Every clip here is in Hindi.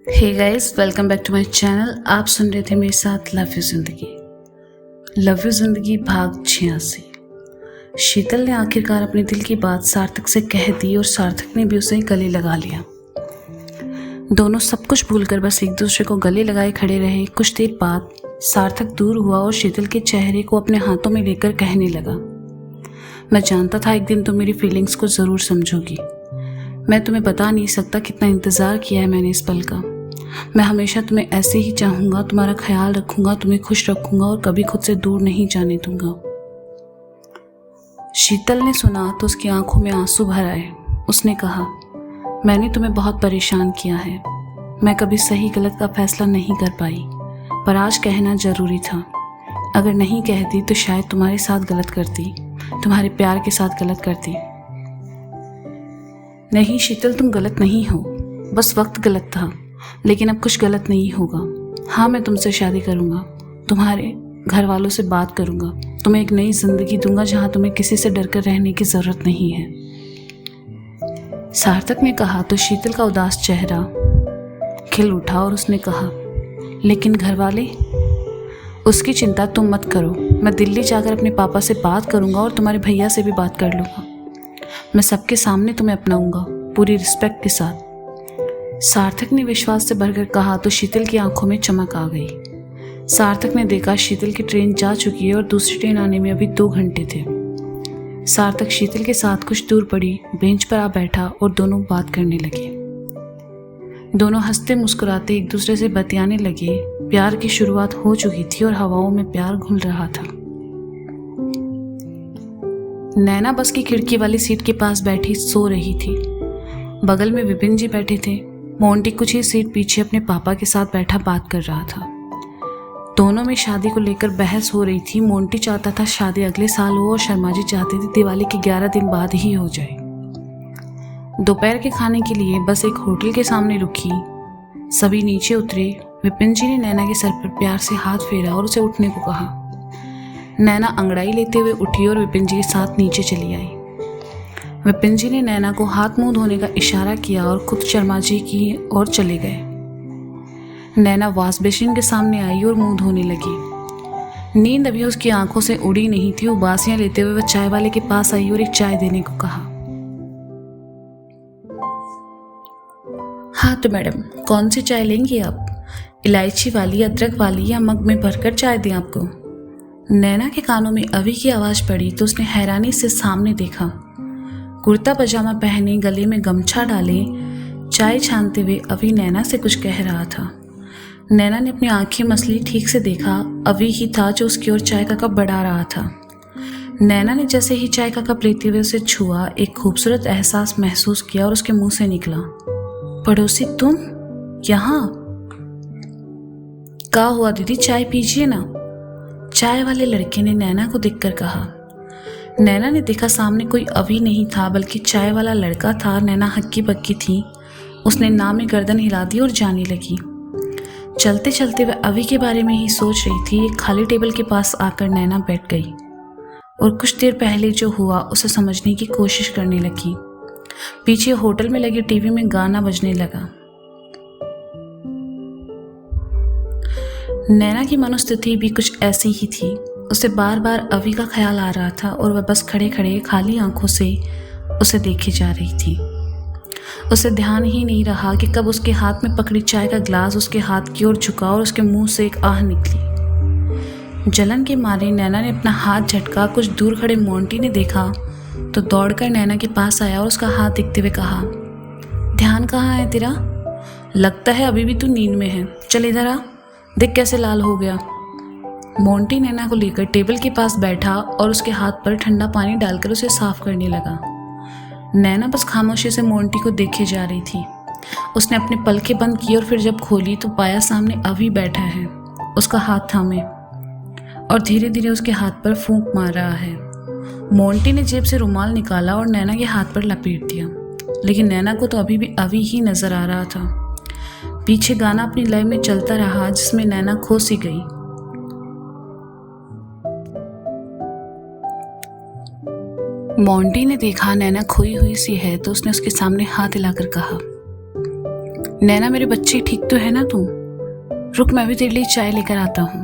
Hey guys, welcome back to my channel. आप सुन रहे थे मेरे साथ love you Zindagi. Love you Zindagi भाग 86। शीतल ने आखिरकार अपने दिल की बात सार्थक से कह दी और सार्थक ने भी उसे गले लगा लिया। दोनों सब कुछ भूलकर बस एक दूसरे को गले लगाए खड़े रहे। कुछ देर बाद सार्थक दूर हुआ और शीतल के चेहरे को अपने हाथों में लेकर कहने लगा, मैं जानता था एक दिन तुम मेरी फीलिंग्स को ज़रूर समझोगी। मैं तुम्हें बता नहीं सकता कितना इंतज़ार किया है मैंने इस पल का। मैं हमेशा तुम्हें ऐसे ही चाहूँगा, तुम्हारा ख्याल रखूँगा, तुम्हें खुश रखूँगा और कभी खुद से दूर नहीं जाने दूँगा। शीतल ने सुना तो उसकी आंखों में आंसू भर आए। उसने कहा, मैंने तुम्हें बहुत परेशान किया है। मैं कभी सही गलत का फैसला नहीं कर पाई, पर आज कहना ज़रूरी था। अगर नहीं कहती तो शायद तुम्हारे साथ गलत करती, तुम्हारे प्यार के साथ गलत करती। नहीं शीतल, तुम गलत नहीं हो, बस वक्त गलत था। लेकिन अब कुछ गलत नहीं होगा। हाँ, मैं तुमसे शादी करूँगा, तुम्हारे घर वालों से बात करूँगा, तुम्हें एक नई जिंदगी दूंगा जहाँ तुम्हें किसी से डर कर रहने की ज़रूरत नहीं है। सार्थक ने कहा तो शीतल का उदास चेहरा खिल उठा और उसने कहा, लेकिन घर वाले? उसकी चिंता तुम मत करो। मैं दिल्ली जाकर अपने पापा से बात करूँगा और तुम्हारे भैया से भी बात कर लूँगा। मैं सबके सामने तुम्हें अपनाऊँगा, पूरी रिस्पेक्ट के साथ। सार्थक ने विश्वास से भरकर कहा तो शीतल की आंखों में चमक आ गई। सार्थक ने देखा शीतल की ट्रेन जा चुकी है और दूसरी ट्रेन आने में अभी 2 घंटे थे। सार्थक शीतल के साथ कुछ दूर पड़ी बेंच पर आ बैठा और दोनों बात करने लगे। दोनों हंसते मुस्कुराते एक दूसरे से बतियाने लगे। प्यार की शुरुआत हो चुकी थी और हवाओं में प्यार घुल रहा था। नैना बस की खिड़की वाली सीट के पास बैठी सो रही थी। बगल में विपिन जी बैठे थे। मोंटी कुछ ही सीट पीछे अपने पापा के साथ बैठा बात कर रहा था। दोनों में शादी को लेकर बहस हो रही थी। मोंटी चाहता था शादी अगले साल हो और शर्मा जी चाहते थे दिवाली के 11 दिन बाद ही हो जाए। दोपहर के खाने के लिए बस एक होटल के सामने रुकी। सभी नीचे उतरे। विपिन जी ने नैना के सर पर प्यार से हाथ फेरा और उसे उठने को कहा। नैना अंगड़ाई लेते हुए उठी और विपिन जी के साथ नीचे चली आई। विपिन जी ने नैना को हाथ मुंह धोने का इशारा किया और खुद शर्मा जी की ओर चले गए। नैना वॉश बेसिन के सामने आई और मुंह धोने लगी। नींद अभी उसकी आंखों से उड़ी नहीं थी। उबासियां लेते हुए वह चाय वाले के पास आई और एक चाय देने को कहा। हाँ तो मैडम, कौन सी चाय लेंगी आप? इलायची वाली, अदरक वाली या मग में भरकर चाय दें आपको? नैना के कानों में अभी की आवाज़ पड़ी तो उसने हैरानी से सामने देखा। कुर्ता पजामा पहने, गले में गमछा डाले, चाय छानते हुए अभी नैना से कुछ कह रहा था। नैना ने अपनी आंखें मसली ठीक से देखा। अभी ही था जो उसकी ओर चाय का कप बढ़ा रहा था। नैना ने जैसे ही चाय का कप लेते हुए उसे छुआ, एक खूबसूरत एहसास महसूस किया और उसके मुंह से निकला, पड़ोसी तुम यहाँ? क्या हुआ दीदी, चाय पीजिए ना। चाय वाले लड़के ने नैना को देखकर कहा। नैना ने देखा सामने कोई अभी नहीं था बल्कि चाय वाला लड़का था। नैना हक्की बक्की थी। उसने ना में गर्दन हिला दी और जाने लगी। चलते चलते वह अभी के बारे में ही सोच रही थी। एक खाली टेबल के पास आकर नैना बैठ गई और कुछ देर पहले जो हुआ उसे समझने की कोशिश करने लगी। पीछे होटल में लगी टीवी में गाना बजने लगा। नैना की मनोस्थिति भी कुछ ऐसी ही थी। उसे बार बार अभी का ख्याल आ रहा था और वह बस खड़े खड़े खाली आंखों से उसे देखे जा रही थी। उसे ध्यान ही नहीं रहा कि कब उसके हाथ में पकड़ी चाय का ग्लास उसके हाथ की ओर झुका और उसके मुंह से एक आह निकली। जलन के मारे नैना ने अपना हाथ झटका। कुछ दूर खड़े मोंटी ने देखा तो दौड़कर नैना के पास आया और उसका हाथ देखते हुए कहा, ध्यान कहाँ है तेरा? लगता है अभी भी तू नींद में है। चल इधर आ, देख कैसे लाल हो गया। मोंटी नैना को लेकर टेबल के पास बैठा और उसके हाथ पर ठंडा पानी डालकर उसे साफ करने लगा। नैना बस खामोशी से मोंटी को देखे जा रही थी। उसने अपने पलकें बंद की और फिर जब खोली तो पाया सामने अभी बैठा है, उसका हाथ थामे और धीरे धीरे उसके हाथ पर फूंक मार रहा है। मोंटी ने जेब से रुमाल निकाला और नैना के हाथ पर लपेट दिया, लेकिन नैना को तो अभी भी अभी ही नजर आ रहा था। पीछे गाना अपनी लय में चलता रहा जिसमें नैना खो सी गई। मोंटी ने देखा नैना खोई हुई सी है तो उसने उसके सामने हाथ हिलाकर कहा, नैना मेरे बच्चे ठीक तो है ना तू? रुक, मैं भी तेरे लिए चाय लेकर आता हूँ।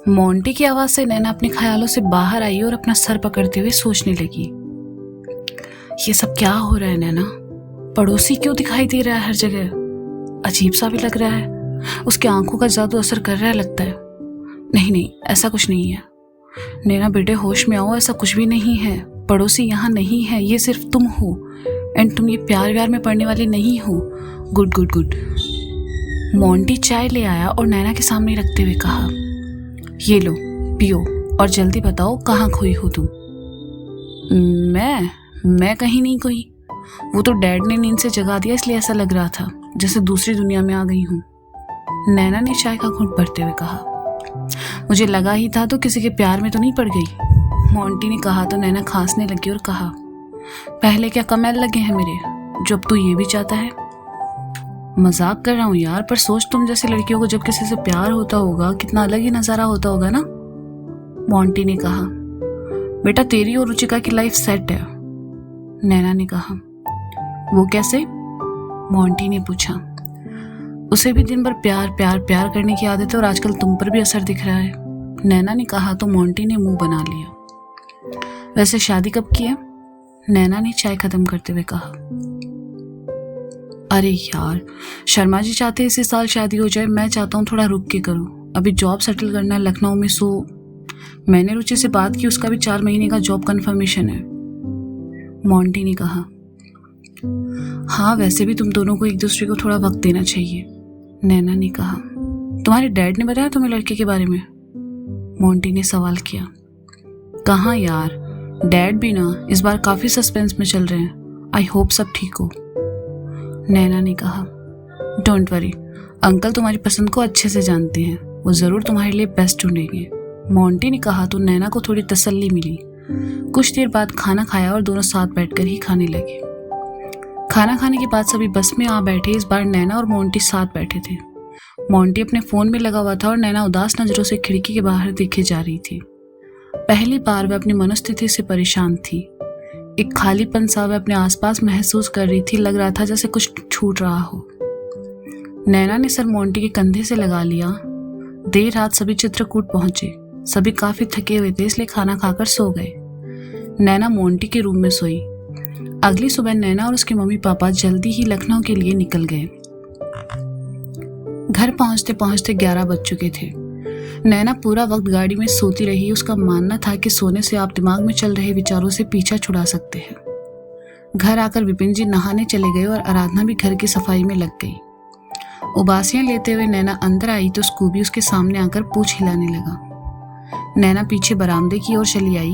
मोंटी की आवाज से नैना अपने ख्यालों से बाहर आई और अपना सर पकड़ते हुए सोचने लगी। ये सब क्या हो रहा है नैना? पड़ोसी क्यों दिखाई दे रहा है हर जगह? अजीब सा भी लग रहा है। उसकी आंखों का जादू असर कर रहा है लगता है। नहीं नहीं, ऐसा कुछ नहीं है। नैना बेटे होश में आओ, ऐसा कुछ भी नहीं है। पड़ोसी यहाँ नहीं है, ये सिर्फ तुम हो। एंड तुम ये प्यार व्यार में पड़ने वाले नहीं हो। Good good good. मोंटी चाय ले आया और नैना के सामने रखते हुए कहा, ये लो पियो और जल्दी बताओ कहाँ खोई हो तुम? मैं कहीं नहीं खोई। वो तो डैड ने नींद से जगा दिया, इसलिए ऐसा लग रहा था जैसे दूसरी दुनिया में आ गई हूँ। नैना ने चाय का घूंट भरते हुए कहा। मुझे लगा ही था, तो किसी के प्यार में तो नहीं पड़ गई? मोंटी ने कहा तो नैना खांसने लगी और कहा, पहले क्या कम एल लगे हैं मेरे, जो अब तू ये भी चाहता है? मजाक कर रहा हूँ यार, पर सोच तुम जैसी लड़कियों को जब किसी से प्यार होता होगा कितना अलग ही नजारा होता होगा ना। मोंटी ने कहा, बेटा तेरी और रुचिका की लाइफ सेट है। नैना ने कहा, वो कैसे? मोंटी ने पूछा। उसे भी दिन भर प्यार प्यार प्यार करने की आदत है और आजकल तुम पर भी असर दिख रहा है। नैना ने कहा तो मोंटी ने मुंह बना लिया। वैसे शादी कब की है? नैना ने चाय खत्म करते हुए कहा। अरे यार, शर्मा जी चाहते इसी साल शादी हो जाए, मैं चाहता हूँ थोड़ा रुक के करूँ। अभी जॉब सेटल करना है लखनऊ में, सो मैंने रुचि से बात की, उसका भी 4 महीने का जॉब कंफर्मेशन है। मोंटी ने कहा, हाँ वैसे भी तुम दोनों को एक दूसरे को थोड़ा वक्त देना चाहिए। नैना ने कहा, तुम्हारे डैड ने बताया तुम्हें लड़के के बारे में? मोंटी ने सवाल किया। कहाँ यार, डैड भी ना इस बार काफी सस्पेंस में चल रहे हैं। आई होप सब ठीक हो। नैना ने कहा, डोंट वरी, अंकल तुम्हारी पसंद को अच्छे से जानते हैं, वो जरूर तुम्हारे लिए बेस्ट ढूंढेंगे। मोंटी ने कहा तो नैना को थोड़ी तसल्ली मिली। कुछ देर बाद खाना खाया और दोनों साथ बैठकर ही खाने लगे। खाना खाने के बाद सभी बस में आ बैठे। इस बार नैना और मोंटी साथ बैठे थे। मोंटी अपने फोन में लगा हुआ था और नैना उदास नजरों से खिड़की के बाहर देखे जा रही थी। पहली बार वह अपनी मनोस्थिति से परेशान थी। एक खालीपन सा वह अपने आसपास महसूस कर रही थी। लग रहा था जैसे कुछ छूट रहा हो। नैना ने सर मोंटी के कंधे से लगा लिया। देर रात सभी चित्रकूट पहुंचे। सभी काफी थके हुए थे, इसलिए खाना खाकर सो गए। नैना मोंटी के रूम में सोई। अगली सुबह नैना और उसके मम्मी पापा जल्दी ही लखनऊ के लिए निकल गए। घर पहुंचते पहुंचते 11 बज चुके थे। नैना पूरा वक्त गाड़ी में सोती रही। उसका मानना था कि सोने से आप दिमाग में चल रहे विचारों से पीछा छुड़ा सकते हैं। घर आकर विपिन जी नहाने चले गए और आराधना भी घर की सफाई में लग गई। उबासियां लेते हुए नैना अंदर आई तो स्कूबी उसके सामने आकर पूंछ हिलाने लगा। नैना पीछे बरामदे की ओर चली आई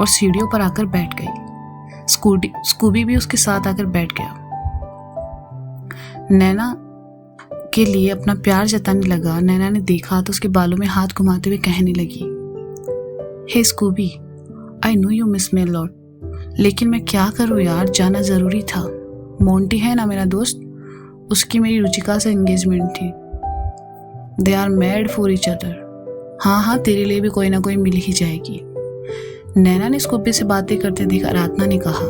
और सीढ़ियों पर आकर बैठ गई। स्कूबी भी उसके साथ आकर बैठ गया। नैना के लिए अपना प्यार जताने लगा। नैना ने देखा तो उसके बालों में हाथ घुमाते हुए कहने लगी, hey Scooby, I know you miss me a lot, लेकिन मैं क्या करूं यार, जाना जरूरी था। मोंटी है ना मेरा दोस्त, उसकी मेरी रुचिका से एंगेजमेंट थी। They are made for each other. हाँ हाँ, तेरे लिए भी कोई ना कोई मिल ही जाएगी। नैना ने स्कूबी से बातें करते देख आराधना ने कहा,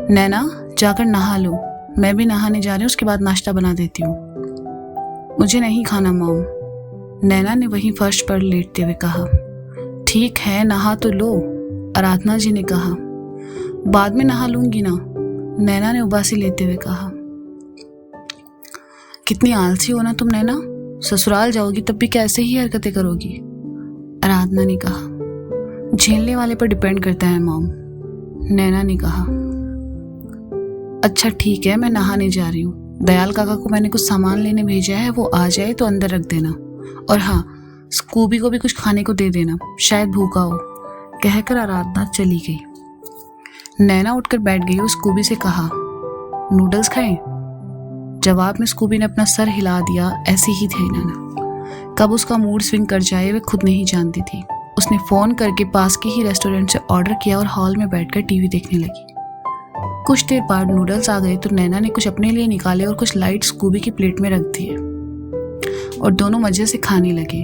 नैना जाकर नहा लो, मैं भी नहाने जा रही हूँ, उसके बाद नाश्ता बना देती हूँ। मुझे नहीं खाना मॉम। नैना ने वहीं फर्श पर लेटते हुए कहा। ठीक है, नहा तो लो, आराधना जी ने कहा। बाद में नहा लूंगी ना, नैना ने उबासी लेते हुए कहा। कितनी आलसी हो ना तुम नैना, ससुराल जाओगी तब भी कैसे ही हरकतें करोगी, आराधना ने कहा। झेलने वाले पर डिपेंड करता है मॉम, नैना ने कहा। अच्छा ठीक है, मैं नहाने जा रही हूँ। दयाल काका को मैंने कुछ सामान लेने भेजा है, वो आ जाए तो अंदर रख देना। और हाँ, स्कूबी को भी कुछ खाने को दे देना, शायद भूखा हो, कहकर आराधना चली गई। नैना उठकर बैठ गई और स्कूबी से कहा, नूडल्स खाएं? जवाब में स्कूबी ने अपना सर हिला दिया। ऐसी ही थी नैना, कब उसका मूड स्विंग कर जाए वे खुद नहीं जानती थी। उसने फोन करके पास के ही रेस्टोरेंट से ऑर्डर किया और हॉल में बैठकर टीवी देखने लगी। कुछ देर बाद नूडल्स आ गए तो नैना ने कुछ अपने लिए निकाले और कुछ लाइट स्कूबी की प्लेट में रख दिए और दोनों मजे से खाने लगे।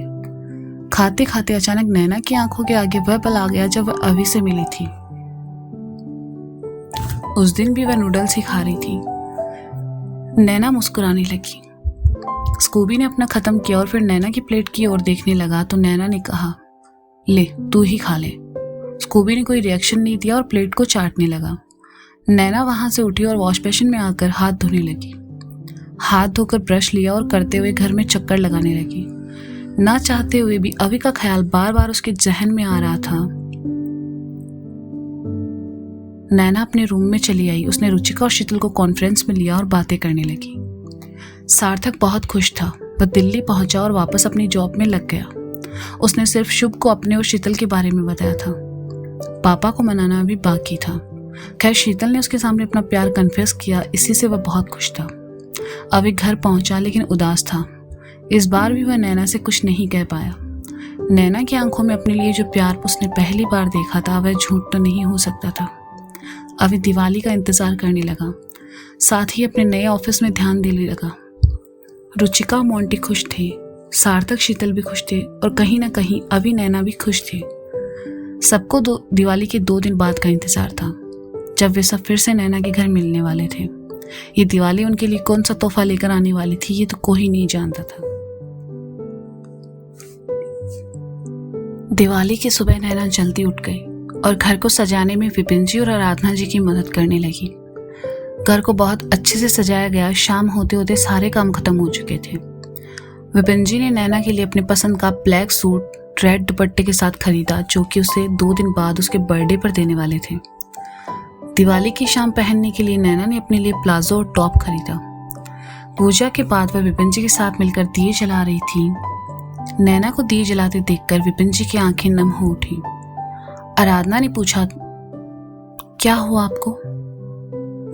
खाते खाते अचानक नैना की आंखों के आगे वह पल आ गया जब वह अभी से मिली थी। उस दिन भी वह नूडल्स ही खा रही थी। नैना मुस्कुराने लगी। स्कूबी ने अपना खत्म किया और फिर नैना की प्लेट की ओर देखने लगा तो नैना ने कहा, ले तू ही खा ले। स्कूबी ने कोई रिएक्शन नहीं दिया और प्लेट को चाटने लगा। नैना वहां से उठी और वॉश बेसिन में आकर हाथ धोने लगी। हाथ धोकर ब्रश लिया और करते हुए घर में चक्कर लगाने लगी। ना चाहते हुए भी अभी का ख्याल बार बार उसके जहन में आ रहा था। नैना अपने रूम में चली आई। उसने रुचिका और शीतल को कॉन्फ्रेंस में लिया और बातें करने लगी। सार्थक बहुत खुश था। वह दिल्ली पहुंचा और वापस अपनी जॉब में लग गया। उसने सिर्फ शुभ को अपने और शीतल के बारे में बताया था। पापा को मनाना भी बाकी था। खैर शीतल ने उसके सामने अपना प्यार कन्फेस किया, इसी से वह बहुत खुश था। अभी घर पहुंचा लेकिन उदास था। इस बार भी वह नैना से कुछ नहीं कह पाया। नैना की आंखों में अपने लिए जो प्यार उसने पहली बार देखा था वह झूठ तो नहीं हो सकता था। अभी दिवाली का इंतजार करने लगा, साथ ही अपने नए ऑफिस में ध्यान देने लगा। रुचिका और मोंटी खुश थे, सार्थक शीतल भी खुश थे और कहीं ना कहीं अभी नैना भी खुश थे। सबको दिवाली के 2 दिन बाद का इंतजार था, जब वे सब फिर से नैना के घर मिलने वाले थे। ये दिवाली उनके लिए कौन सा तोहफा लेकर आने वाली थी ये तो कोई नहीं जानता था। दिवाली की सुबह नैना जल्दी उठ गई और घर को सजाने में विपिन जी और आराधना जी की मदद करने लगी। घर को बहुत अच्छे से सजाया गया। शाम होते होते सारे काम खत्म हो चुके थे। विपिन जी ने नैना के लिए अपने पसंद का ब्लैक सूट रेड दुपट्टे के साथ खरीदा, जो कि उसे 2 दिन बाद उसके बर्थडे पर देने वाले थे। दिवाली की शाम पहनने के लिए नैना ने अपने लिए प्लाजो और टॉप खरीदा। पूजा के बाद वह विपिन जी के साथ मिलकर दिए जला रही थी। नैना को दिए जलाते देखकर विपिन जी की आंखें नम हो उठी। आराधना ने पूछा, क्या हुआ आपको?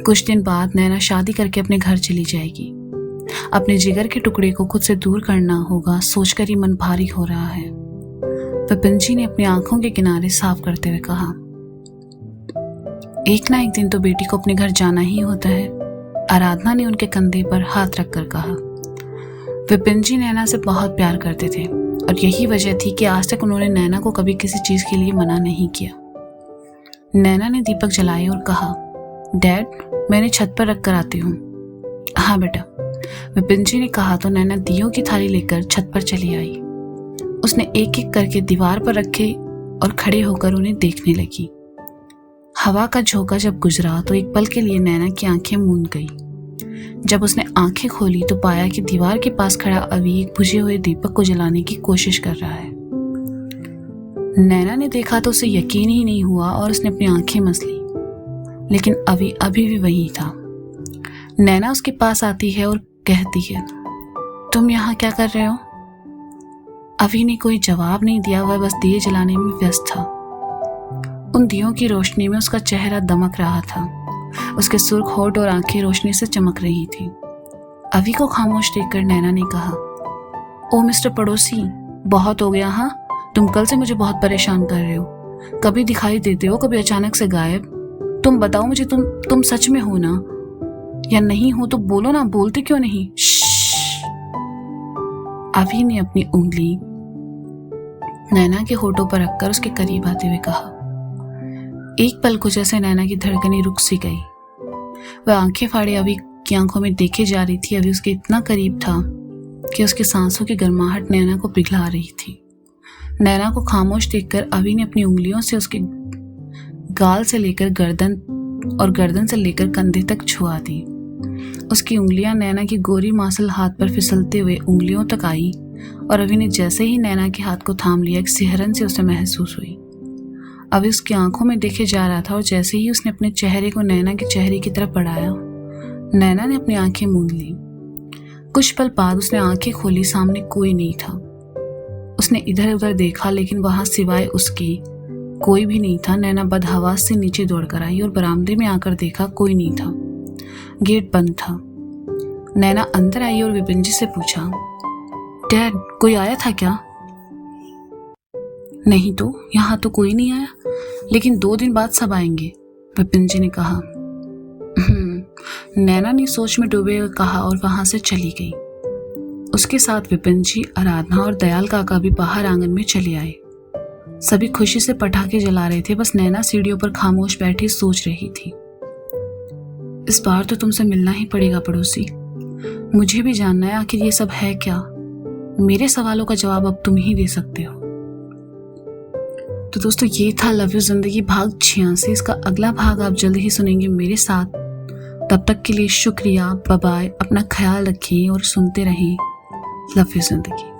कुछ दिन बाद नैना शादी करके अपने घर चली जाएगी। अपने जिगर के टुकड़े को खुद से दूर करना होगा, सोचकर ही मन भारी हो रहा है। विपिन जी ने अपनी आंखों के किनारे साफ करते हुए कहा, एक ना एक दिन तो बेटी को अपने घर जाना ही होता है। आराधना ने उनके कंधे पर हाथ रखकर कहा। विपिन जी नैना से बहुत प्यार करते थे और यही वजह थी कि आज तक उन्होंने नैना को कभी किसी चीज के लिए मना नहीं किया। नैना ने दीपक जलाए और कहा, डैड मैंने छत पर रख कर आती हूँ। हाँ बेटा, विपिन जी ने कहा तो नैना दियों की थाली लेकर छत पर चली आई। उसने एक एक करके दीवार पर रखे और खड़े होकर उन्हें देखने लगी। हवा का झोंका जब गुजरा तो एक पल के लिए नैना की आंखें मूंद गई। जब उसने आंखें खोली तो पाया कि दीवार के पास खड़ा अभी एक बुझे हुए दीपक को जलाने की कोशिश कर रहा है। नैना ने देखा तो उसे यकीन ही नहीं हुआ और उसने अपनी आंखें मस ली, लेकिन अभी भी वही था। नैना उसके पास आती है और कहती है, तुम यहाँ क्या कर रहे हो? अभी ने कोई जवाब नहीं दिया। वह बस दिए जलाने में व्यस्त था। उन दियों की रोशनी में उसका चेहरा दमक रहा था। उसके सुर्ख होठ और आंखें रोशनी से चमक रही थी। अभी को खामोश देखकर नैना ने कहा, ओ मिस्टर पड़ोसी, बहुत हो गया। हाँ, तुम कल से मुझे बहुत परेशान कर रहे हो। कभी दिखाई देते हो, कभी अचानक से गायब। तुम बताओ मुझे, तुम सच में हो ना या नहीं हो तो बोलो ना, बोलते क्यों नहीं? अभी ने अपनी उंगली नैना के होठों पर रखकर उसके करीब आते हुए कहा। एक पल को जैसे नैना की धड़कनें रुक सी गई। वह आंखें फाड़े अभी की आंखों में देखे जा रही थी। अभी उसके इतना करीब था कि उसकी सांसों की गर्माहट नैना को पिघला रही थी। नैना को खामोश देखकर अभी ने अपनी उंगलियों से उसके गाल से लेकर गर्दन से लेकर कंधे तक छुआ दी। उसकी उंगलियां नैना की गोरी मांसल हाथ पर फिसलते हुए उंगलियों तक आई और अभी ने जैसे ही नैना के हाथ को थाम लिया, एक सिहरन से उसे महसूस हुई। अभी उसकी आंखों में देखे जा रहा था और जैसे ही उसने अपने चेहरे को नैना के चेहरे की तरफ बढ़ाया, नैना ने अपनी आंखें मूंद ली। कुछ पल बाद उसने आंखें खोली। सामने कोई नहीं था। उसने इधर उधर देखा लेकिन वहां सिवाय उसके कोई भी नहीं था। नैना बदहवास से नीचे दौड़कर आई और बरामदे में आकर देखा, कोई नहीं था। गेट बंद था। नैना अंदर आई और विपिन जी से पूछा, डैड कोई आया था क्या? नहीं तो, यहाँ तो कोई नहीं आया, लेकिन 2 दिन बाद सब आएंगे, विपिन जी ने कहा। नैना ने सोच में डूबे हुए कहा और वहां से चली गई। उसके साथ विपिन जी, आराधना और दयाल काका भी बाहर आंगन में चले आए। सभी खुशी से पटाखे जला रहे थे। बस नैना सीढ़ियों पर खामोश बैठी सोच रही थी। इस बार तो तुमसे मिलना ही पड़ेगा पड़ोसी, मुझे भी जानना है आखिर ये सब है क्या। मेरे सवालों का जवाब अब तुम ही दे सकते हो। तो दोस्तों ये था लव यू जिंदगी भाग 86। इसका अगला भाग आप जल्द ही सुनेंगे मेरे साथ। तब तक के लिए शुक्रिया, बाय बाय, अपना ख्याल रखें और सुनते रहें लव यू जिंदगी।